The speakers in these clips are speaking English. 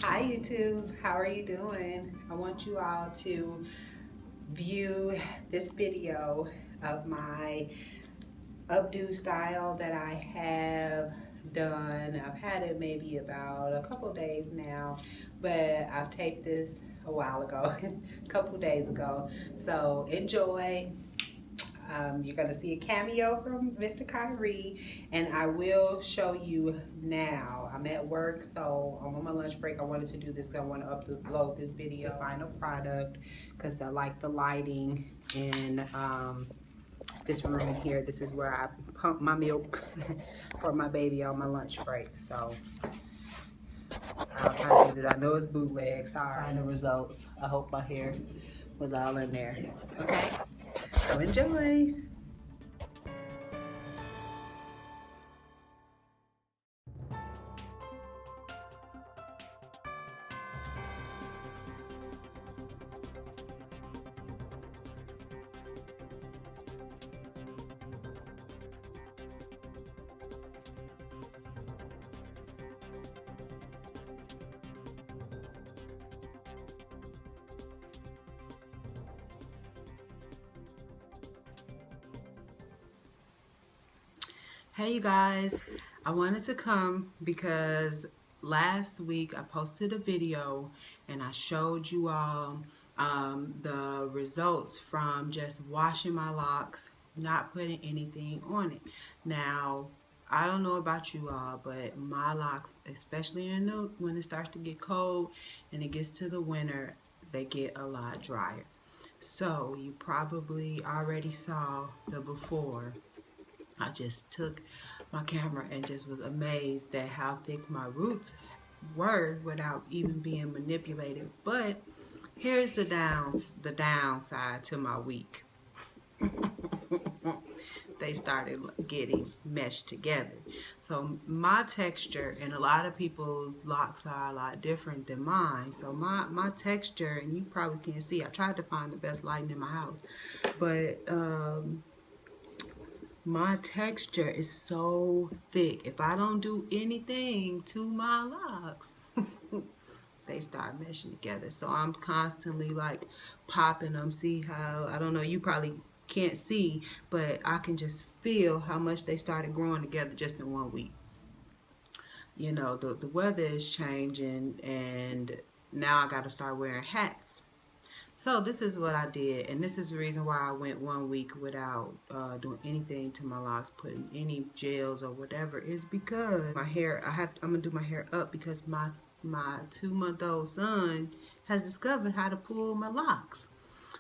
Hi YouTube, how are you doing? I want you all to view this video of my updo style that I have done. I've had it maybe about a couple days now, but I've taped this a while ago, a couple days ago. So enjoy. You're going to see a cameo from Mr. Kyrie, and I will show you now. I'm at work, so I'm on my lunch break. I wanted to do this because I want to upload this video, the final product, because I like the lighting in this room here. This is where I pump my milk for my baby on my lunch break. So I'll try to do this. I know it's bootleg, sorry. Final results. I hope my hair was all in there. Okay, so enjoy. Hey you guys, I wanted to come because last week I posted a video and I showed you all the results from just washing my locks, not putting anything on it. Now, I don't know about you all, but my locks, especially when it starts to get cold and it gets to the winter, they get a lot drier. So you probably already saw the before. I just took my camera and just was amazed at how thick my roots were without even being manipulated. But here's the downside to my week. They started getting meshed together. So my texture, and a lot of people's locks are a lot different than mine. So my texture, and you probably can't see, I tried to find the best lighting in my house, but my texture is so thick. If I don't do anything to my locks, they start meshing together. So I'm constantly like popping them. See how, I don't know, you probably can't see, but I can just feel how much they started growing together just in 1 week. You know, the weather is changing, and now I got to start wearing hats. So this is what I did, and this is the reason why I went 1 week without doing anything to my locks, putting any gels or whatever, is because my hair, I'm gonna do my hair up because my 2-month-old son has discovered how to pull my locks.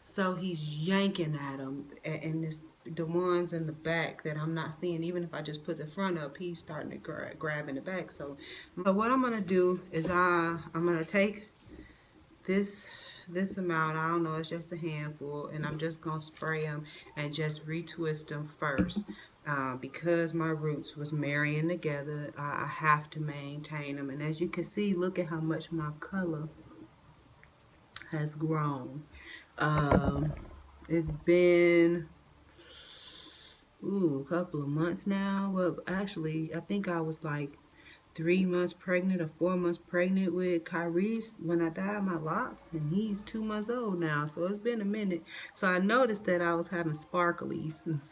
So he's yanking at them, and the ones in the back that I'm not seeing, even if I just put the front up, he's starting to grab in the back. So what I'm gonna do is I'm gonna take this amount, I don't know, it's just a handful, and I'm just gonna spray them and just retwist them first. Because my roots was marrying together, I have to maintain them, and as you can see, look at how much my color has grown. um, it's been a couple of months now. Well, actually, I think I was like 3 months pregnant or 4 months pregnant with Kyrie's when I dyed my locks, and he's 2 months old now, so it's been a minute. So I noticed that I was having sparklies and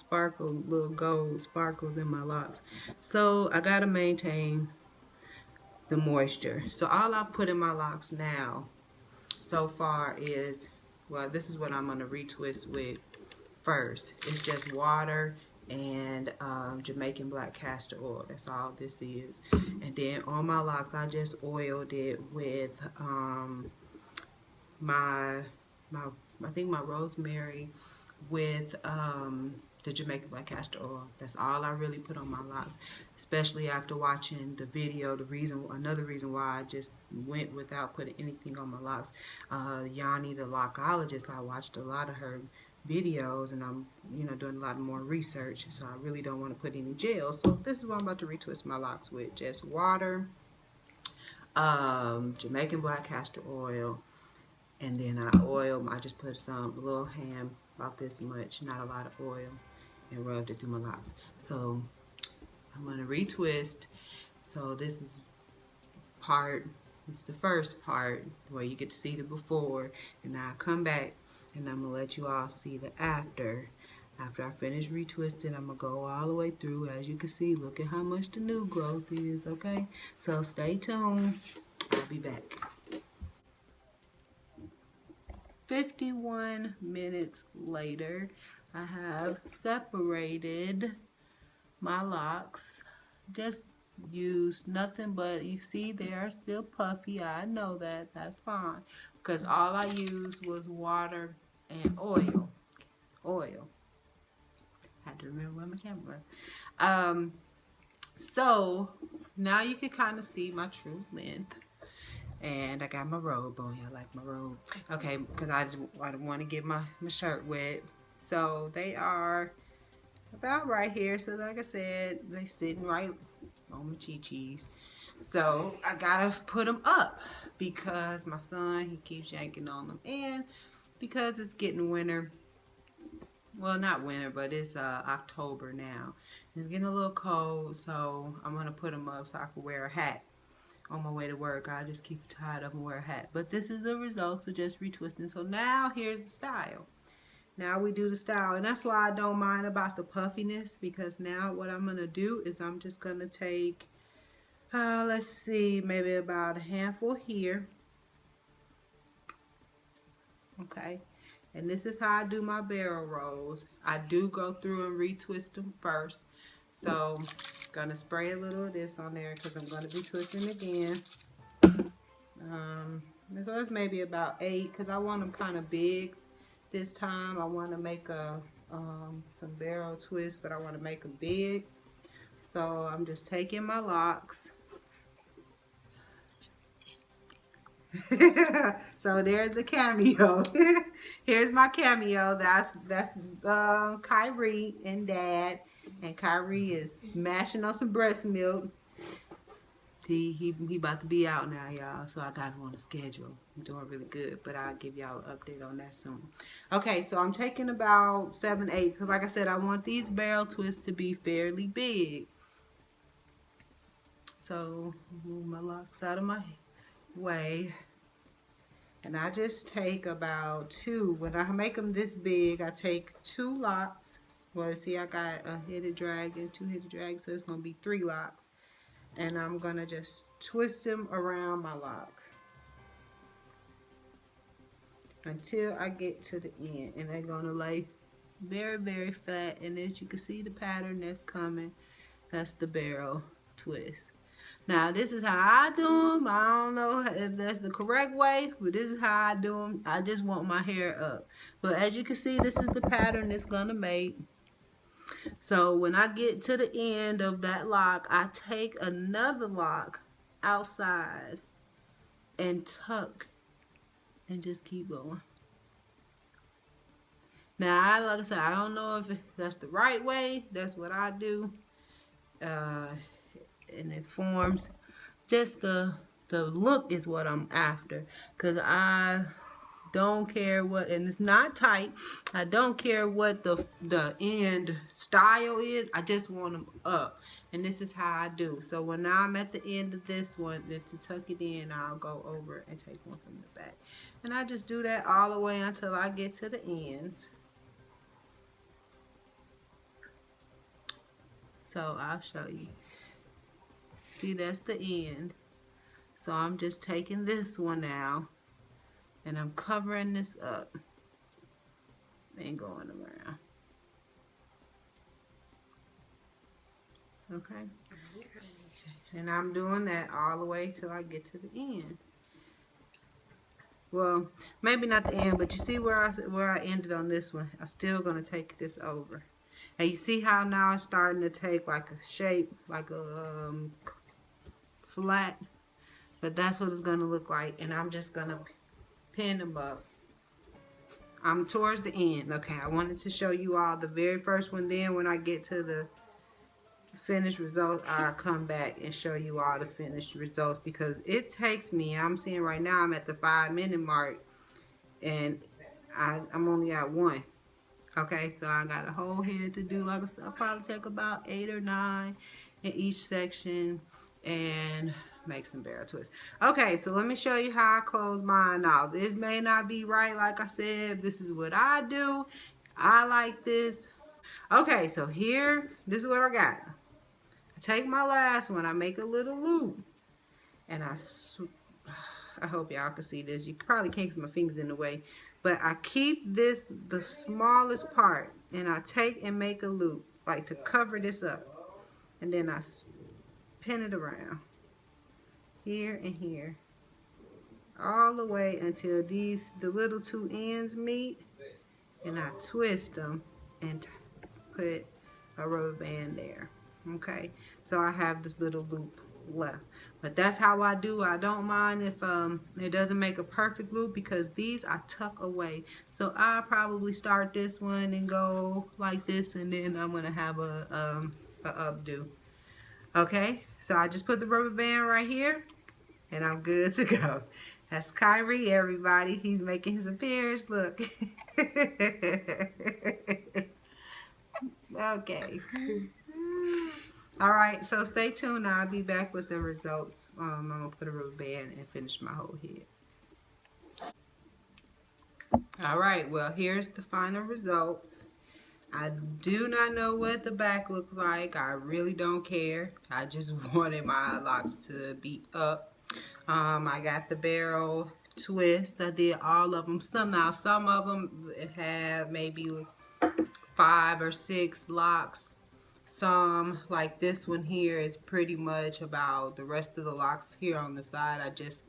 little gold sparkles in my locks. So I gotta maintain the moisture. So all I've put in my locks now so far is, well, this is what I'm gonna retwist with first. It's just water and Jamaican black castor oil. That's all this is. And then on my locks, I just oiled it with my my I think my rosemary with the Jamaican black castor oil. That's all I really put on my locks, especially after watching the video. Another reason why I just went without putting anything on my locks. Yanni, the lockologist, I watched a lot of her videos, and I'm doing a lot more research, so I really don't want to put any gel. So this is what I'm about to retwist my locks with: just water, Jamaican black castor oil, and then I just put a little hand, about this much, not a lot of oil, and rubbed it through my locks. So I'm going to retwist. So this is part It's the first part where you get to see the before, and I'll come back and I'm gonna let you all see the after. After I finish retwisting, I'm gonna go all the way through. As you can see, look at how much the new growth is, okay? So stay tuned. I'll be back. 51 minutes later, I have separated my locks. Just use nothing but, you see they are still puffy. I know that. That's fine. Because all I used was water and oil. Oil. Had to remember where my camera was. So now you can kind of see my true length. And I got my robe on. Y'all like my robe? Okay, because I don't want to get my shirt wet. So they are about right here. So like I said, they sitting right on my chi-chis. So I gotta put them up because my son, he keeps yanking on them. And because it's getting winter, well, not winter, but it's October now. It's getting a little cold, so I'm gonna put them up so I can wear a hat on my way to work. I just keep it tied up and wear a hat. But this is the result of just retwisting. So now here's the style. Now we do the style, and that's why I don't mind about the puffiness, because now what I'm gonna do is I'm just gonna take, let's see, maybe about a handful here. Okay, and this is how I do my barrel rolls. I do go through and retwist them first. So I'm gonna spray a little of this on there because I'm gonna be twisting again. Um, so it's maybe about 8 because I want them kind of big this time. I want to make some barrel twists, but I want to make them big. So I'm just taking my locks. So there's the cameo. Here's my cameo. That's Kyrie and Dad, and Kyrie is mashing on some breast milk. He about to be out now, y'all. So I got him on a schedule. I'm doing really good, but I'll give y'all an update on that soon. Okay, so I'm taking about 7, 8, because like I said, I want these barrel twists to be fairly big. So move my locks out of my way. And I just take about 2. When I make them this big, I take 2 locks. Well, see, I got a headed dragon, 2 headed dragons, so it's going to be 3 locks. And I'm going to just twist them around my locks until I get to the end. And they're going to lay very, very flat. And as you can see the pattern that's coming, that's the barrel twist. Now, this is how I do them. I don't know if that's the correct way, but this is how I do them. I just want my hair up. But as you can see, this is the pattern it's going to make. So when I get to the end of that lock, I take another lock outside and tuck and just keep going. Now, like I said, I don't know if that's the right way. That's what I do. And it forms just the look is what I'm after, because I don't care what, and it's not tight. I don't care what the end style is. I just want them up, and this is how I do. So when now I'm at the end of this one, then to tuck it in, I'll go over and take one from the back, and I just do that all the way until I get to the ends. So I'll show you. See, that's the end. So I'm just taking this one now, and I'm covering this up and going around. Okay? And I'm doing that all the way till I get to the end. Well, maybe not the end, but you see where I ended on this one. I'm still going to take this over. And you see how now it's starting to take like a shape, like a flat. But that's what it's going to look like. And I'm just going to pin them up. I'm towards the end. Okay, I wanted to show you all the very first one. Then when I get to the finished result, I'll come back and show you all the finished results, because it takes me, I'm seeing right now I'm at the 5-minute mark, and I'm only at 1. Okay, so I got a whole head to do. Like I said, I'll probably take about 8 or 9 in each section, and make some barrel twists. Okay, so let me show you how I close mine off. This may not be right, like I said. This is what I do. I like this. Okay, so here, this is what I got. I take my last one, I make a little loop, and I hope y'all can see this. You probably can't because my finger's in the way. But I keep this the smallest part, and I take and make a loop, like to cover this up. And then I pin it around here and here, all the way until the little two ends meet, and I twist them and put a rubber band there. Okay, so I have this little loop left, but that's how I do. I don't mind if it doesn't make a perfect loop because these I tuck away. So I probably start this one and go like this, and then I'm gonna have a updo. Okay, so I just put the rubber band right here, and I'm good to go. That's Kyrie, everybody. He's making his appearance. Look. Okay. All right, so stay tuned. I'll be back with the results. I'm gonna put a rubber band and finish my whole head. All right, well, here's the final results. I do not know what the back looks like. I really don't care. I just wanted my locks to be up. I got the barrel twist. I did all of them. Some of them have maybe 5 or 6 locks. Some, like this one here, is pretty much about the rest of the locks here on the side. I just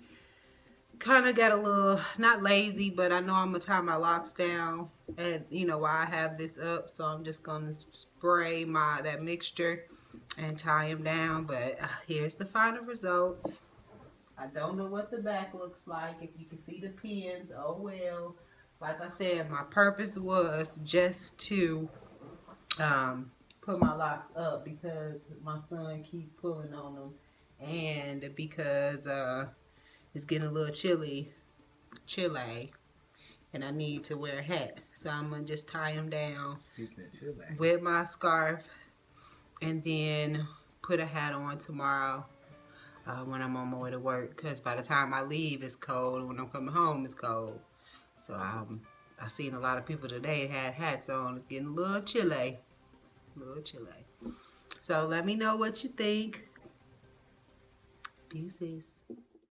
kind of got a little, not lazy, but I know I'm going to tie my locks down. And, while I have this up, so I'm just going to spray that mixture and tie them down. But here's the final results. I don't know what the back looks like. If you can see the pins, oh well. Like I said, my purpose was just to put my locks up because my son keep pulling on them, and because it's getting a little chilly, and I need to wear a hat. So I'm gonna just tie them down with my scarf, and then put a hat on tomorrow when I'm on my way to work. Because by the time I leave, it's cold, and when I'm coming home, it's cold. So I seen a lot of people today had hats on. It's getting a little chilly. So let me know what you think. Deuces.